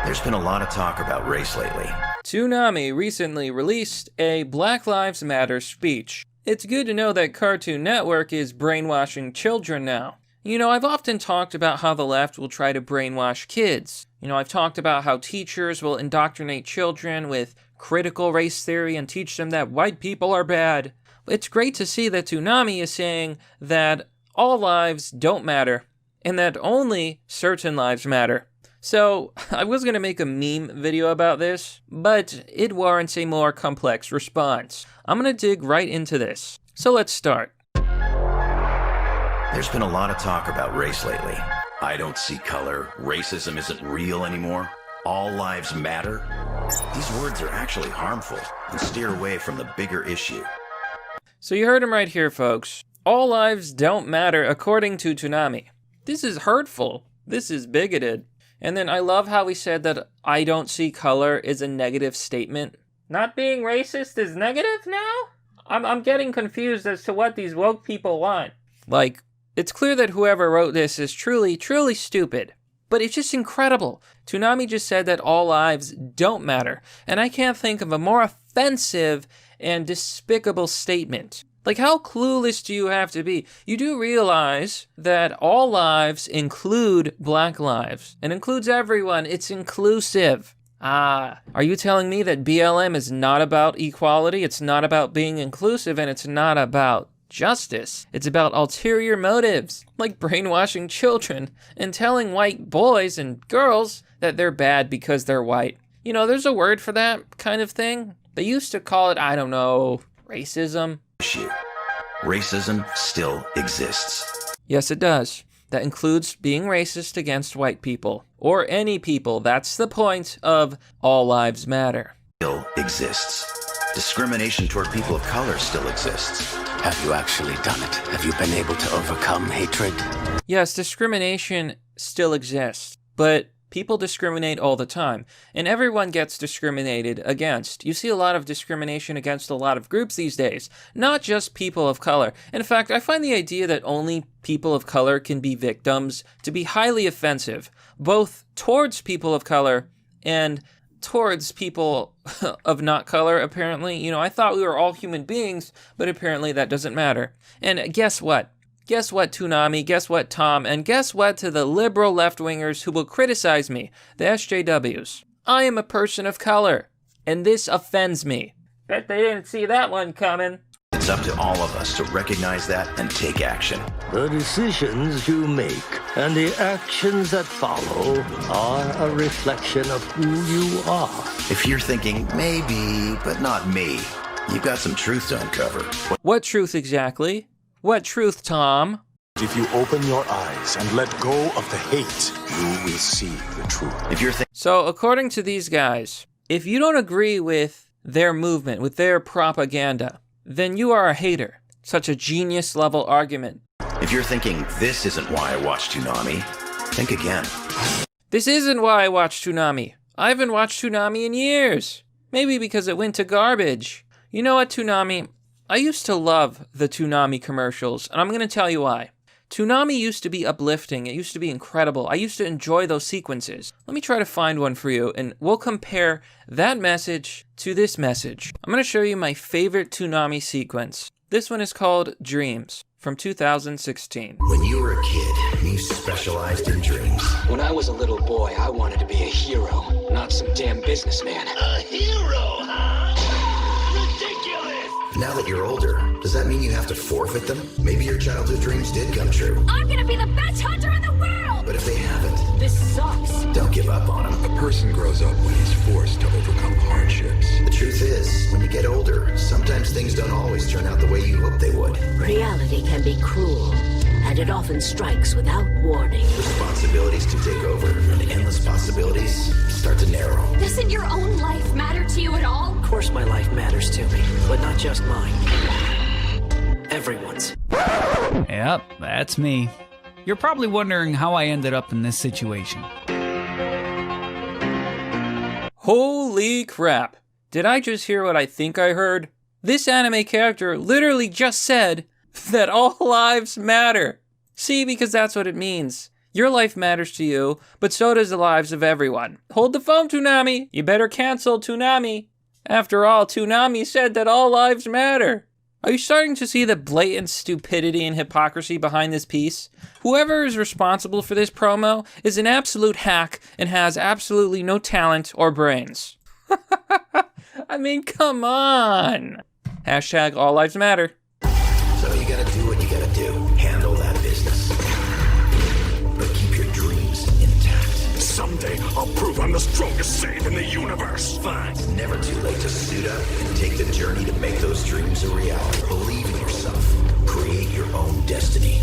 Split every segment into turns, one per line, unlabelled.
There's been a lot of talk about race lately.
Toonami recently released a Black Lives Matter speech. It's good to know that Cartoon Network is brainwashing children now. You know, I've often talked about how the left will try to brainwash kids. You know, I've talked about how teachers will indoctrinate children with critical race theory and teach them that white people are bad. It's great to see that Toonami is saying that all lives don't matter, and that only certain lives matter. So, I was going to make a meme video about this, but it warrants a more complex response. I'm going to dig right into this. So let's start.
There's been a lot of talk about race lately. I don't see color. Racism isn't real anymore. All lives matter. These words are actually harmful and steer away from the bigger issue.
So you heard him right here, folks. All lives don't matter according to Toonami. This is hurtful. This is bigoted. And then I love how he said that I don't see color is a negative statement. Not being racist is negative now? I'm getting confused as to what these woke people want. Like, it's clear that whoever wrote this is truly, truly stupid. But it's just incredible. Toonami just said that all lives don't matter. And I can't think of a more offensive and despicable statement. Like, how clueless do you have to be? You do realize that all lives include black lives. It includes everyone. It's inclusive. Are you telling me that BLM is not about equality? It's not about being inclusive, and it's not about justice. It's about ulterior motives, like brainwashing children and telling white boys and girls that they're bad because they're white. You know, there's a word for that kind of thing. They used to call it, I don't know, racism.
Racism still exists.
Yes, it does. That includes being racist against white people. Or any people. That's the point of all lives matter.
Still exists. Discrimination toward people of color still exists.
Have you actually done it? Have you been able to overcome hatred?
Yes, discrimination still exists. But people discriminate all the time, and everyone gets discriminated against. You see a lot of discrimination against a lot of groups these days, not just people of color. In fact, I find the idea that only people of color can be victims to be highly offensive, both towards people of color and towards people of not color, apparently. You know, I thought we were all human beings, but apparently that doesn't matter. And guess what? Guess what, Toonami? Guess what, Tom? And guess what to the liberal left-wingers who will criticize me, the SJWs? I am a person of color, and this offends me. Bet they didn't see that one coming.
It's up to all of us to recognize that and take action.
The decisions you make and the actions that follow are a reflection of who you are.
If you're thinking, maybe, but not me, you've got some truth to uncover.
What truth exactly? What truth, Tom?
If you open your eyes and let go of the hate, you will see the truth.
If you're
So, according to these guys, if you don't agree with their movement, with their propaganda, then you are a hater. Such a genius-level argument.
If you're thinking, this isn't why I watch Toonami, think again.
This isn't why I watch Toonami. I haven't watched Toonami in years. Maybe because it went to garbage. You know what, Toonami? I used to love the Toonami commercials, and I'm going to tell you why. Toonami used to be uplifting. It used to be incredible. I used to enjoy those sequences. Let me try to find one for you, and we'll compare that message to this message. I'm going to show you my favorite Toonami sequence. This one is called Dreams, from 2016.
When you were a kid, you specialized in dreams.
When I was a little boy, I wanted to be a hero, not some damn businessman.
A hero, huh? Ridiculous!
Now that you're older, does that mean you have to forfeit them? Maybe your childhood dreams did come true.
I'm gonna be the best hunter in the world!
But if they haven't,
This sucks.
don't give up on them.
A person grows up when he's forced to overcome hardships.
The truth is, when you get older, sometimes things don't always turn out the way you hoped they would.
Reality can be cruel, and it often strikes without warning.
Responsibilities can take over, and endless possibilities start to narrow.
Doesn't your own life matter to you at all?
Of course my life matters to me, but not just mine. Everyone's.
Yep, that's me. You're probably wondering how I ended up in this situation.
Holy crap. Did I just hear what I think I heard? This anime character literally just said that all lives matter. See, because that's what it means. Your life matters to you, but so does the lives of everyone. Hold the phone, Toonami! You better cancel Toonami. After all, Toonami said that all lives matter. Are you starting to see the blatant stupidity and hypocrisy behind this piece? Whoever is responsible for this promo is an absolute hack and has absolutely no talent or brains. I mean, come on. Hashtag all lives matter.
So you gotta do what you gotta do. Handle that business. But keep your dreams intact.
Someday, I'll prove I'm the strongest Saiyan in the universe.
Fine. It's never too late to suit up and take the journey to make those dreams a reality. Believe in yourself. Create your own destiny.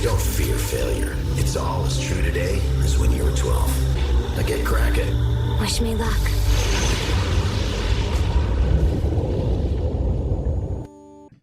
Don't fear failure. It's all as true today as when you were 12. Now get cracking.
Wish me luck.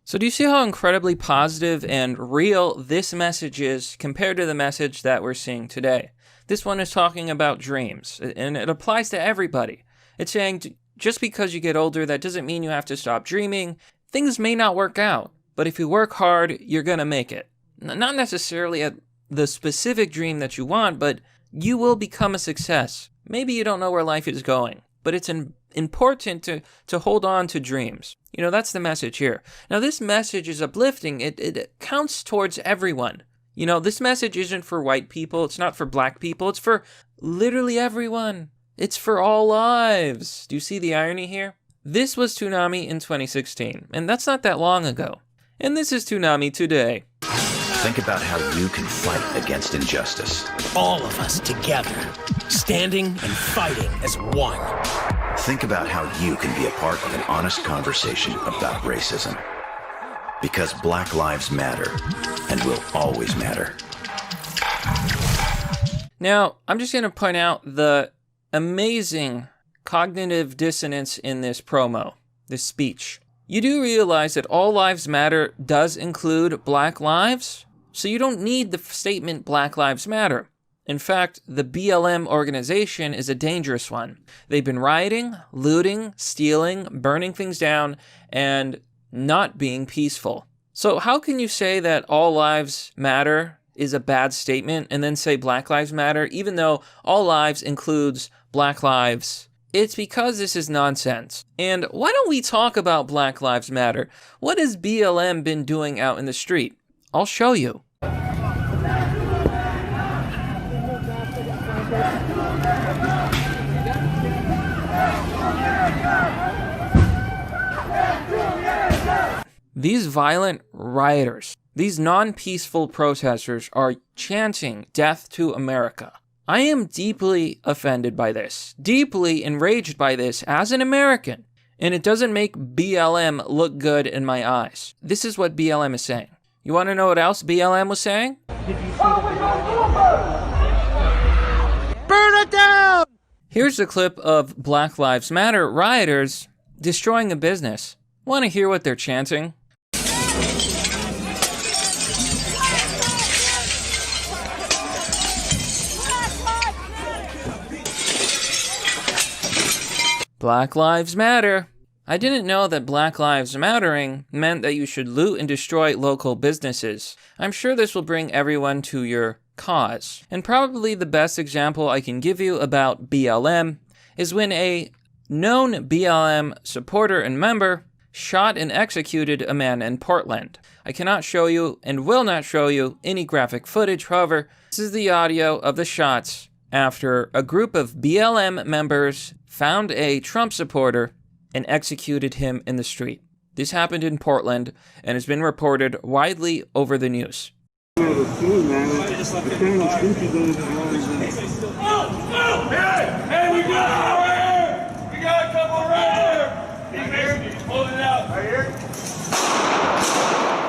So do you see how incredibly positive and real this message is compared to the message that we're seeing today? This one is talking about dreams, and it applies to everybody. It's saying just because you get older, that doesn't mean you have to stop dreaming. Things may not work out, but if you work hard, you're going to make it. Not necessarily at the specific dream that you want, but you will become a success. Maybe you don't know where life is going, but it's important to hold on to dreams. You know, that's the message here. Now, this message is uplifting. It counts towards everyone. You know, this message isn't for white people. It's not for black people. It's for literally everyone. It's for all lives. Do you see the irony here? This was Toonami in 2016, and that's not that long ago. And this is Toonami today.
Think about how you can fight against injustice.
All of us together, standing and fighting as one.
Think about how you can be a part of an honest conversation about racism. Because Black Lives Matter and will always matter.
Now, I'm just going to point out the amazing cognitive dissonance in this promo, this speech. You do realize that all lives matter does include black lives? So you don't need the statement Black Lives Matter. In fact, the BLM organization is a dangerous one. They've been rioting, looting, stealing, burning things down, and not being peaceful. So how can you say that all lives matter is a bad statement and then say Black Lives Matter, even though all lives includes black lives? It's because this is nonsense. And why don't we talk about Black Lives Matter? What has BLM been doing out in the street? I'll show you. These violent rioters, these non-peaceful protesters are chanting death to America. I am deeply offended by this, deeply enraged by this as an American, and it doesn't make BLM look good in my eyes. This is what BLM is saying. You want to know what else BLM was saying?
Burn it down!
Here's a clip of Black Lives Matter rioters destroying a business. Want to hear what they're chanting? Black Lives Matter. I didn't know that Black Lives Mattering meant that you should loot and destroy local businesses. I'm sure this will bring everyone to your cause. And probably the best example I can give you about BLM is when a known BLM supporter and member shot and executed a man in Portland. I cannot show you and will not show you any graphic footage. However, this is the audio of the shots after a group of BLM members found a Trump supporter and executed him in the street. This happened in Portland and has been reported widely over the news.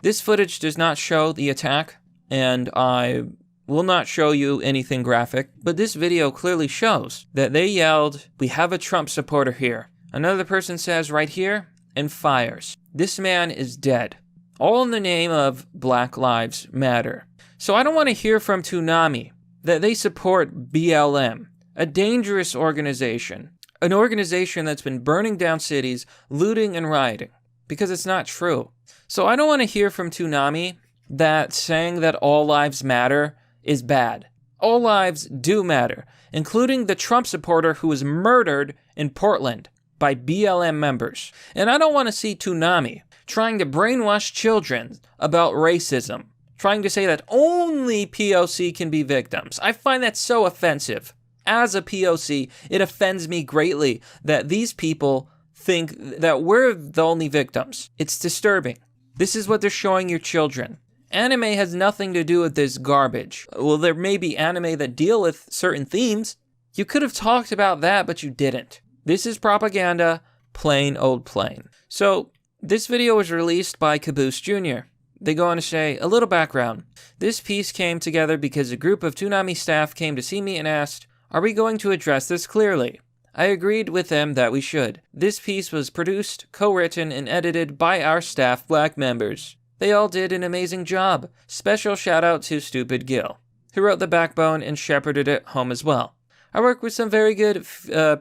This footage does not show the attack, and I will not show you anything graphic, but this video clearly shows that they yelled, "We have a Trump supporter here." Another person says right here, and fires. This man is dead. All in the name of Black Lives Matter. So I don't want to hear from Toonami that they support BLM, a dangerous organization, an organization that's been burning down cities, looting and rioting, because it's not true. So I don't want to hear from Toonami that saying that all lives matter is bad. All lives do matter, including the Trump supporter who was murdered in Portland by BLM members. And I don't want to see Toonami trying to brainwash children about racism, trying to say that only POC can be victims. I find that so offensive. As a POC, it offends me greatly that these people think that we're the only victims. It's disturbing. This is what they're showing your children. Anime has nothing to do with this garbage. Well, there may be anime that deal with certain themes. You could have talked about that, but you didn't. This is propaganda, plain old plain. So, this video was released by Caboose Jr. They go on to say, a little background. This piece came together because a group of Toonami staff came to see me and asked, are we going to address this clearly? I agreed with them that we should. This piece was produced, co-written, and edited by our staff Black members. They all did an amazing job. Special shout out to Stupid Gil, who wrote the backbone and shepherded it home as well. I work with some very good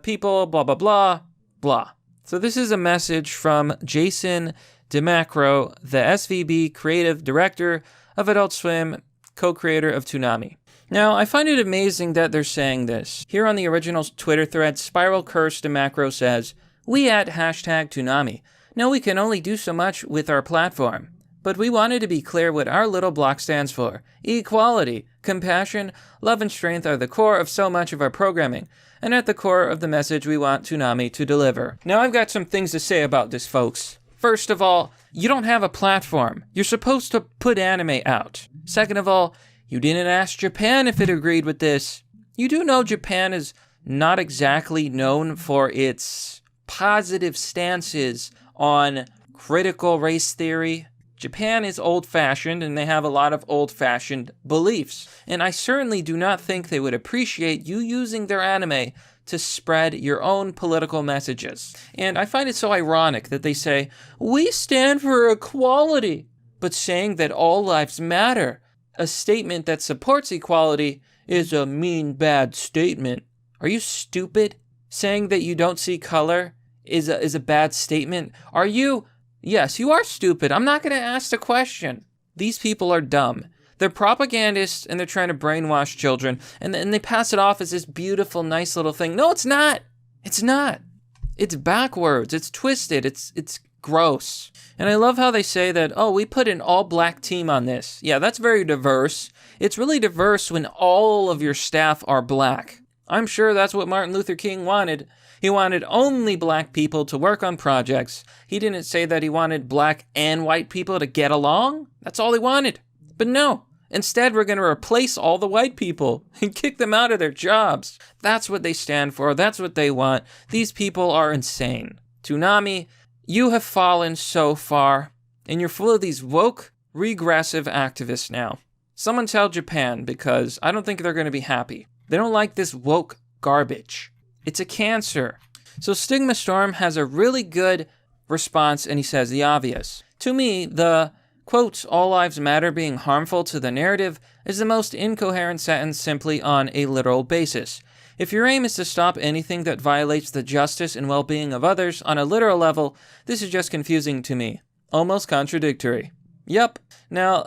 people, blah, blah, blah, blah. So this is a message from Jason DeMacro, the SVB creative director of Adult Swim, co-creator of Toonami. Now, I find it amazing that they're saying this. Here on the original Twitter thread, Spiral Curse DeMacro says, we at #Toonami know we can only do so much with our platform, but we wanted to be clear what our little block stands for. Equality, compassion, love, and strength are the core of so much of our programming, and at the core of the message we want Toonami to deliver. Now, I've got some things to say about this, folks. First of all, you don't have a platform. You're supposed to put anime out. Second of all, you didn't ask Japan if it agreed with this. You do know Japan is not exactly known for its positive stances on critical race theory. Japan is old-fashioned, and they have a lot of old-fashioned beliefs. And I certainly do not think they would appreciate you using their anime to spread your own political messages. And I find it so ironic that they say, we stand for equality, but saying that all lives matter, a statement that supports equality, is a mean, bad statement. Are you stupid? Saying that you don't see color is a bad statement? Are you? Yes, you are stupid. I'm not going to ask the question. These people are dumb. They're propagandists, and they're trying to brainwash children, and they pass it off as this beautiful, nice little thing. No, it's not. It's not. It's backwards. It's twisted. It's gross. And I love how they say that, oh, we put an all-black team on this. Yeah, that's very diverse. It's really diverse when all of your staff are black. I'm sure that's what Martin Luther King wanted. He wanted only black people to work on projects. He didn't say that he wanted black and white people to get along. That's all he wanted. But no, instead we're going to replace all the white people and kick them out of their jobs. That's what they stand for. That's what they want. These people are insane. Toonami, you have fallen so far, and you're full of these woke, regressive activists now. Someone tell Japan, because I don't think they're going to be happy. They don't like this woke garbage. It's a cancer. So Stigma Storm has a really good response, and he says the obvious. To me, the, quote, all lives matter being harmful to the narrative is the most incoherent sentence simply on a literal basis. If your aim is to stop anything that violates the justice and well-being of others on a literal level, this is just confusing to me. Almost contradictory. Yup. Now,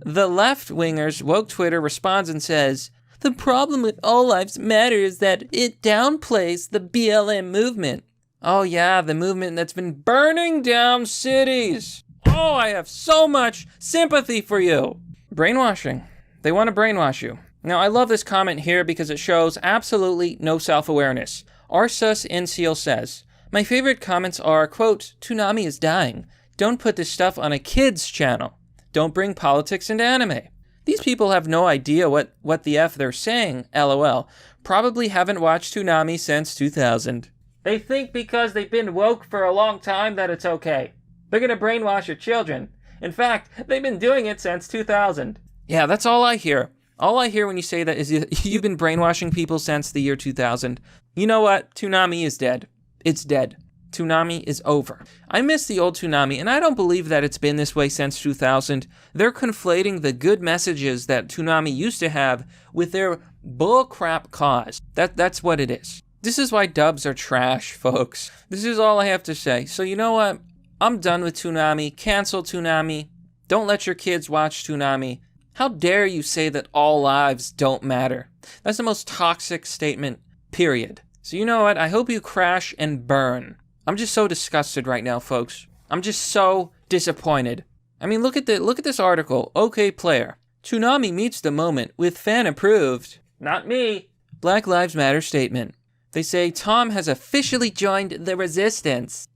the left-wingers woke Twitter responds and says, the problem with All Lives Matter is that it downplays the BLM movement. Oh yeah, the movement that's been burning down cities. Oh, I have so much sympathy for you. Brainwashing. They want to brainwash you. Now, I love this comment here because it shows absolutely no self-awareness. Arsus Inseal says, my favorite comments are, quote, Toonami is dying. Don't put this stuff on a kid's channel. Don't bring politics into anime. These people have no idea what the F they're saying, LOL. Probably haven't watched Toonami since 2000. They think because they've been woke for a long time that it's okay. They're gonna brainwash your children. In fact, they've been doing it since 2000. Yeah, that's all I hear. All I hear when you say that is you've been brainwashing people since the year 2000. You know what? Toonami is dead. It's dead. Toonami is over. I miss the old Toonami, and I don't believe that it's been this way since 2000. They're conflating the good messages that Toonami used to have with their bullcrap cause. That's what it is. This is why dubs are trash, folks. This is all I have to say. So you know what? I'm done with Toonami. Cancel Toonami. Don't let your kids watch Toonami. How dare you say that all lives don't matter? That's the most toxic statement, period. So you know what? I hope you crash and burn. I'm just so disgusted right now, folks. I'm just so disappointed. I mean, look at this article. OK Player. Toonami meets the moment with fan approved. Not me. Black Lives Matter statement. They say Tom has officially joined the resistance.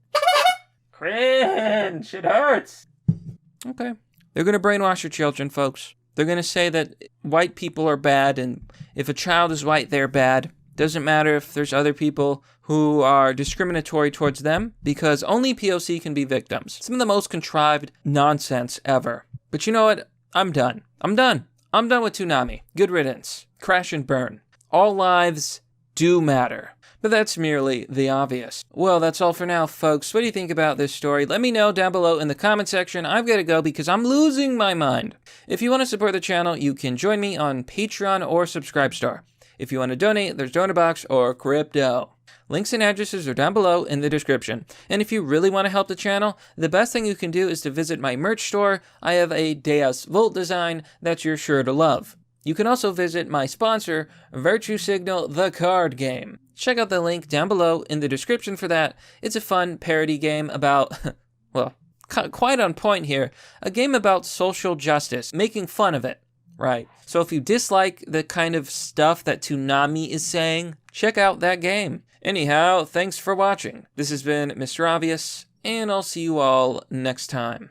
Cringe. It hurts. Okay. They're going to brainwash your children, folks. They're going to say that white people are bad, and if a child is white, they're bad. Doesn't matter if there's other people who are discriminatory towards them, because only POC can be victims. Some of the most contrived nonsense ever. But you know what? I'm done. I'm done with Toonami. Good riddance. Crash and burn. All lives do matter. But that's merely the obvious. Well, that's all for now, folks. What do you think about this story? Let me know down below in the comment section. I've got to go because I'm losing my mind. If you want to support the channel, you can join me on Patreon or Subscribestar. If you want to donate, there's Donabox or Crypto. Links and addresses are down below in the description. And if you really want to help the channel, the best thing you can do is to visit my merch store. I have a Deus Volt design that you're sure to love. You can also visit my sponsor, Virtue Signal, the card game. Check out the link down below in the description for that. It's a fun parody game about, well, quite on point here, a game about social justice, making fun of it, right? So if you dislike the kind of stuff that Toonami is saying, check out that game. Anyhow, thanks for watching. This has been Mr. Obvious, and I'll see you all next time.